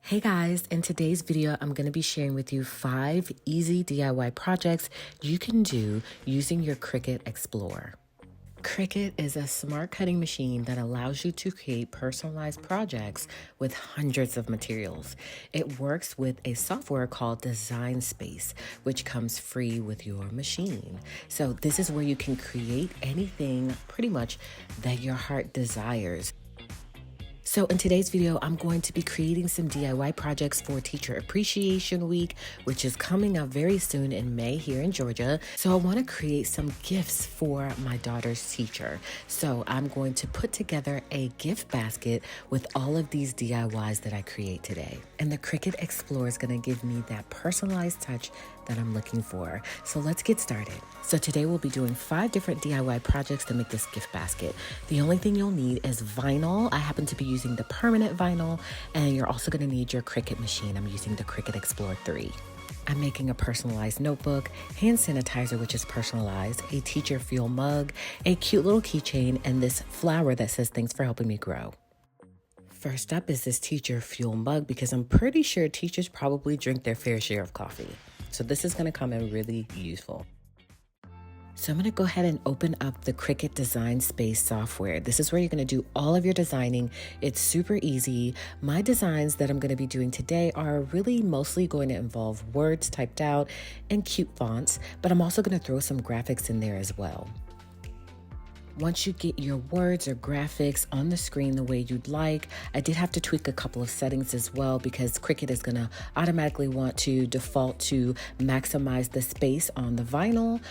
Hey guys, in today's video, I'm going to be sharing with you 5 easy DIY projects you can do using your Cricut Explorer. Cricut is a smart cutting machine that allows you to create personalized projects with hundreds of materials. It works with a software called Design Space, which comes free with your machine. So this is where you can create anything pretty much that your heart desires. So in today's video, I'm going to be creating some DIY projects for Teacher Appreciation Week, which is coming up very soon in May here in Georgia. So I want to create some gifts for my daughter's teacher. So I'm going to put together a gift basket with all of these DIYs that I create today. And the Cricut Explorer is going to give me that personalized touch that I'm looking for. So let's get started. So today we'll be doing 5 different DIY projects to make this gift basket. The only thing you'll need is vinyl. I happen to be using the permanent vinyl, and you're also going to need your Cricut machine. I'm using the Cricut Explorer 3. I'm making a personalized notebook, hand sanitizer, which is personalized, a teacher fuel mug, a cute little keychain, and this flower that says thanks for helping me grow. First up is this teacher fuel mug because I'm pretty sure teachers probably drink their fair share of coffee. So this is going to come in really useful. So I'm going to go ahead and open up the Cricut Design Space software. This is where you're going to do all of your designing. It's super easy. My designs that I'm going to be doing today are really mostly going to involve words typed out and cute fonts, but I'm also going to throw some graphics in there as well. Once you get your words or graphics on the screen the way you'd like, I did have to tweak a couple of settings as well because Cricut is going to automatically want to default to maximize the space on the vinyl.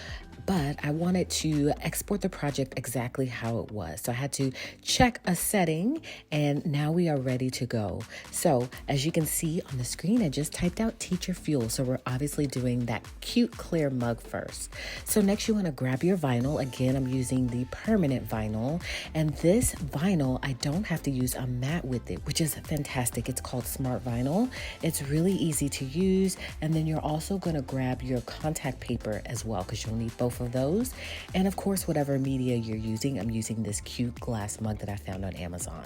But I wanted to export the project exactly how it was. So I had to check a setting, and now we are ready to go. So as you can see on the screen, I just typed out teacher fuel. So we're obviously doing that cute clear mug first. So next you want to grab your vinyl. Again, I'm using the permanent vinyl. And this vinyl, I don't have to use a mat with it, which is fantastic. It's called Smart Vinyl. It's really easy to use. And then you're also going to grab your contact paper as well because you'll need both of those, and of course whatever media you're using. I'm using this cute glass mug that I found on Amazon.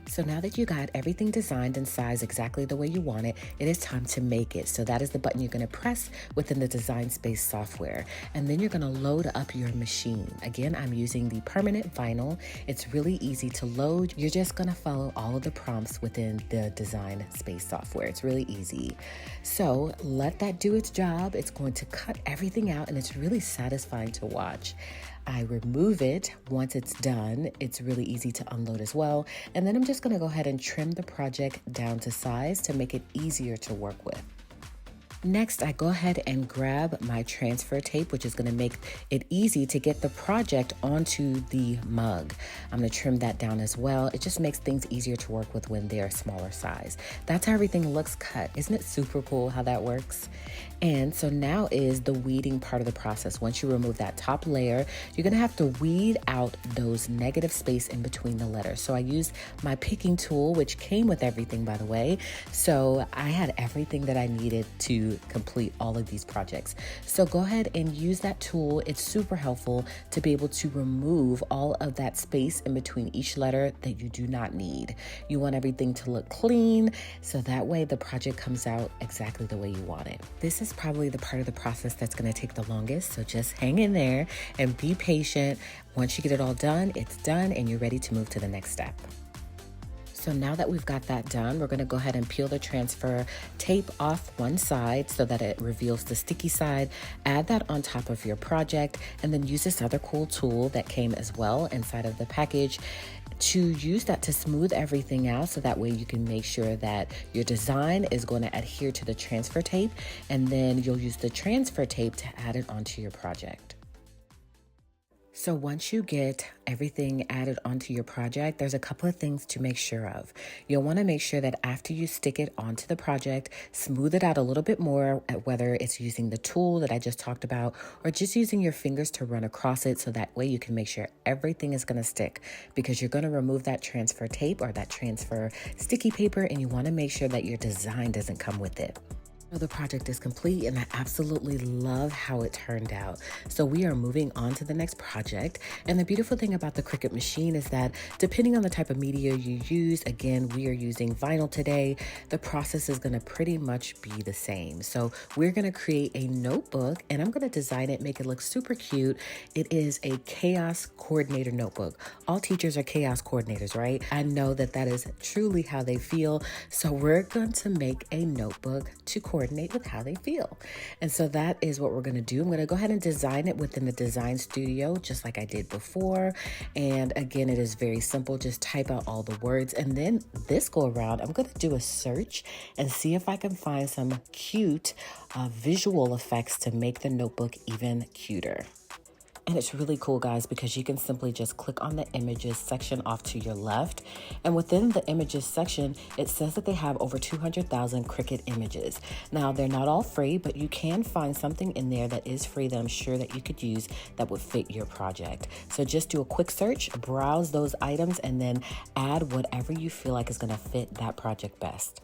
So now that you got everything designed and sized exactly the way you want it, it is time to make it. So that is the button you're going to press within the Design Space software. And then you're going to load up your machine. Again, I'm using the permanent vinyl. It's really easy to load. You're just going to follow all of the prompts within the Design Space software. It's really easy. So let that do its job. It's going to cut everything out, and it's really satisfying to watch. I remove it once it's done. It's really easy to unload as well. And then I'm just going to go ahead and trim the project down to size to make it easier to work with. Next, I go ahead and grab my transfer tape, which is going to make it easy to get the project onto the mug. I'm going to trim that down as well. It just makes things easier to work with when they're smaller size. That's how everything looks cut. Isn't it super cool how that works? And so now is the weeding part of the process. Once you remove that top layer, you're going to have to weed out those negative space in between the letters. So I used my picking tool, which came with everything, by the way. So I had everything that I needed to complete all of these projects. So go ahead and use that tool. It's super helpful to be able to remove all of that space in between each letter that you do not need. You want everything to look clean, so that way the project comes out exactly the way you want it. This is probably the part of the process that's going to take the longest, so just hang in there and be patient. Once you get it all done, it's done and you're ready to move to the next step. So now that we've got that done, we're going to go ahead and peel the transfer tape off one side so that it reveals the sticky side. Add that on top of your project, and then use this other cool tool that came as well inside of the package to use that to smooth everything out, so that way you can make sure that your design is going to adhere to the transfer tape, and then you'll use the transfer tape to add it onto your project. So once you get everything added onto your project, there's a couple of things to make sure of. You'll want to make sure that after you stick it onto the project, smooth it out a little bit more, whether it's using the tool that I just talked about or just using your fingers to run across it, so that way you can make sure everything is going to stick, because you're going to remove that transfer tape or that transfer sticky paper, and you want to make sure that your design doesn't come with it. The project is complete and I absolutely love how it turned out. So we are moving on to the next project. And the beautiful thing about the Cricut machine is that depending on the type of media you use, again, we are using vinyl today, the process is gonna pretty much be the same. So we're gonna create a notebook and I'm gonna design it, make it look super cute. It is a chaos coordinator notebook. All teachers are chaos coordinators, right? I know that that is truly how they feel. So we're going to make a notebook to coordinate with how they feel. And so that is what we're going to do. I'm going to go ahead and design it within the design studio, just like I did before. And again, it is very simple. Just type out all the words. And then this go around, I'm going to do a search and see if I can find some cute visual effects to make the notebook even cuter. And it's really cool, guys, because you can simply just click on the images section off to your left. And within the images section, it says that they have over 200,000 Cricut images. Now, they're not all free, but you can find something in there that is free that I'm sure that you could use that would fit your project. So just do a quick search, browse those items, and then add whatever you feel like is going to fit that project best.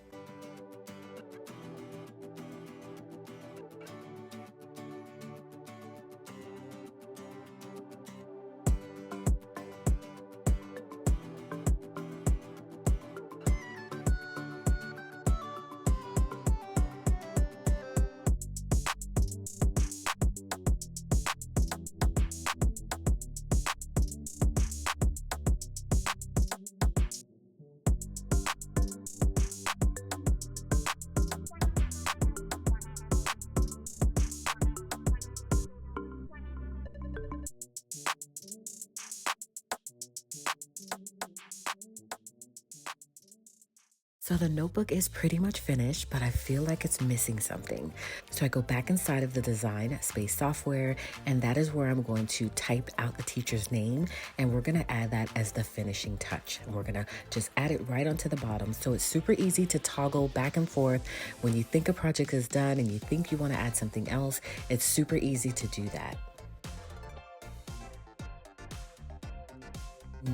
So the notebook is pretty much finished, but I feel like it's missing something. So I go back inside of the Design Space software, and that is where I'm going to type out the teacher's name, and we're gonna add that as the finishing touch. And we're gonna just add it right onto the bottom. So it's super easy to toggle back and forth. When you think a project is done and you think you wanna add something else, it's super easy to do that.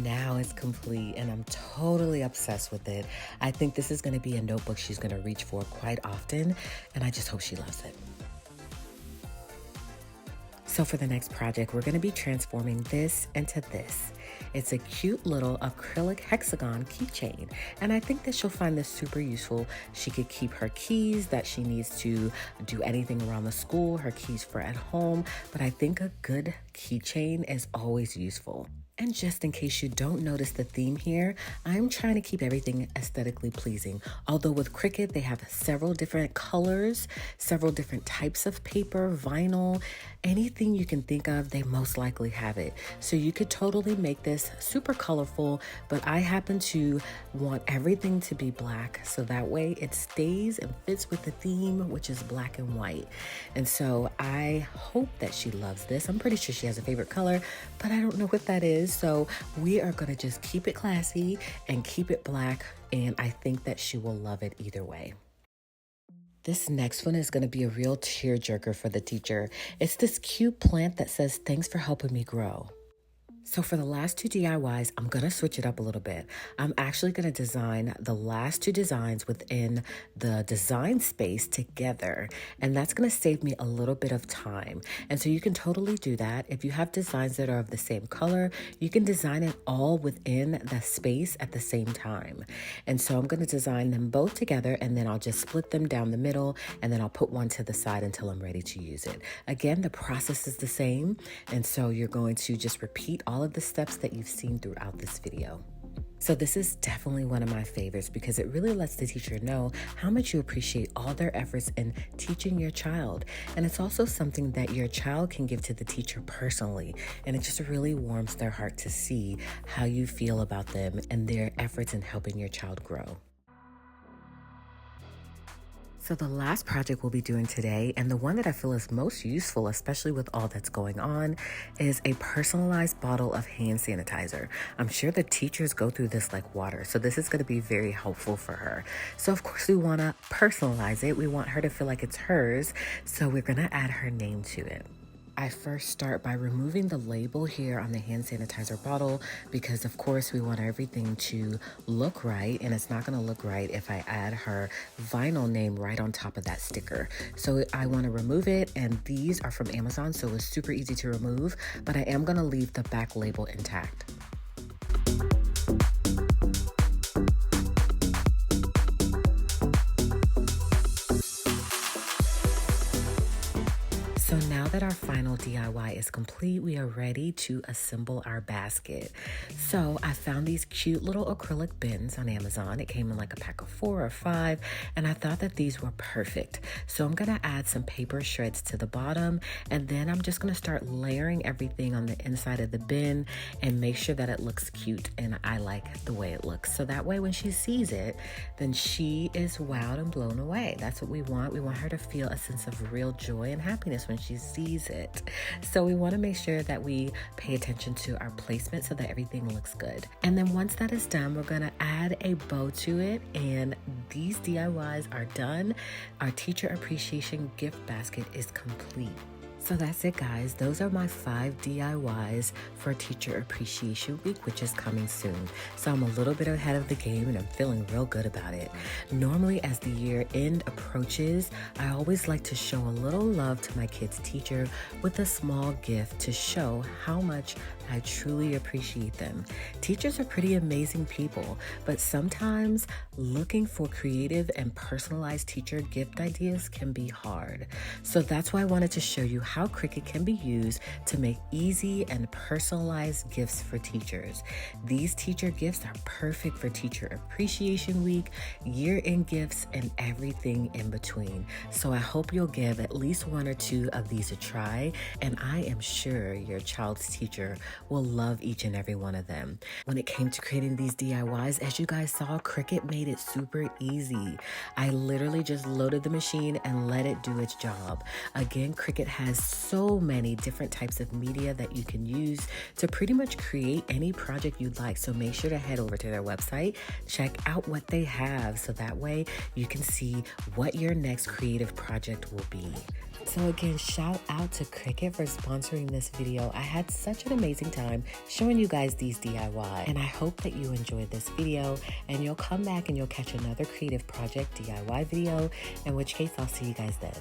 Now it's complete and I'm totally obsessed with it. I think this is going to be a notebook she's going to reach for quite often, and I just hope she loves it. So for the next project, we're going to be transforming this into this. It's a cute little acrylic hexagon keychain, and I think that she'll find this super useful. She could keep her keys that she needs to do anything around the school, her keys for at home, but I think a good keychain is always useful. And just in case you don't notice the theme here, I'm trying to keep everything aesthetically pleasing. Although with Cricut, they have several different colors, several different types of paper, vinyl, anything you can think of, they most likely have it. So you could totally make this super colorful, but I happen to want everything to be black so that way it stays and fits with the theme, which is black and white. And so I hope that she loves this. I'm pretty sure she has a favorite color, but I don't know what that is. So we are going to just keep it classy and keep it black, and I think that she will love it either way. This next one is going to be a real tearjerker for the teacher. It's this cute plant that says, "Thanks for helping me grow." So for the last two DIYs, I'm going to switch it up a little bit. I'm actually going to design the last two designs within the design space together, and that's going to save me a little bit of time. And so you can totally do that. If you have designs that are of the same color, you can design it all within the space at the same time. And so I'm going to design them both together, and then I'll just split them down the middle, and then I'll put one to the side until I'm ready to use it. Again, the process is the same, and so you're going to just repeat all of the steps that you've seen throughout this video. So this is definitely one of my favorites because it really lets the teacher know how much you appreciate all their efforts in teaching your child. And it's also something that your child can give to the teacher personally. And it just really warms their heart to see how you feel about them and their efforts in helping your child grow. So the last project we'll be doing today, and the one that I feel is most useful, especially with all that's going on, is a personalized bottle of hand sanitizer. I'm sure the teachers go through this like water, so this is going to be very helpful for her. So of course we want to personalize it. We want her to feel like it's hers, so we're going to add her name to it. I first start by removing the label here on the hand sanitizer bottle because of course we want everything to look right, and it's not going to look right if I add her vinyl name right on top of that sticker. So I want to remove it, and these are from Amazon, so it's super easy to remove, but I am going to leave the back label intact. So now that our final DIY is complete, we are ready to assemble our basket. So I found these cute little acrylic bins on Amazon. It came in like a pack of 4 or 5, and I thought that these were perfect. So I'm gonna add some paper shreds to the bottom, and then I'm just gonna start layering everything on the inside of the bin and make sure that it looks cute and I like the way it looks. So that way when she sees it, then she is wowed and blown away. That's what we want. We want her to feel a sense of real joy and happiness when she sees it. So we want to make sure that we pay attention to our placement so that everything looks good. And then once that is done, we're going to add a bow to it, and these DIYs are done. Our teacher appreciation gift basket is complete. So that's it, guys. Those are my 5 DIYs for Teacher Appreciation Week, which is coming soon. So I'm a little bit ahead of the game and I'm feeling real good about it. Normally, as the year end approaches, I always like to show a little love to my kids' teacher with a small gift to show how much I truly appreciate them. Teachers are pretty amazing people, but sometimes looking for creative and personalized teacher gift ideas can be hard. So that's why I wanted to show you how Cricut can be used to make easy and personalized gifts for teachers. These teacher gifts are perfect for Teacher Appreciation Week, year-end gifts, and everything in between. So I hope you'll give at least 1 or 2 of these a try, and I am sure your child's teacher will love each and every one of them. When it came to creating these DIYs, as you guys saw, Cricut made it super easy. I literally just loaded the machine and let it do its job. Again, Cricut has so many different types of media that you can use to pretty much create any project you'd like. So make sure to head over to their website, check out what they have, so that way you can see what your next creative project will be. So again, shout out to Cricut for sponsoring this video. I had such an amazing time showing you guys these DIY, and I hope that you enjoyed this video and you'll come back and you'll catch another creative project DIY video, in which case I'll see you guys then.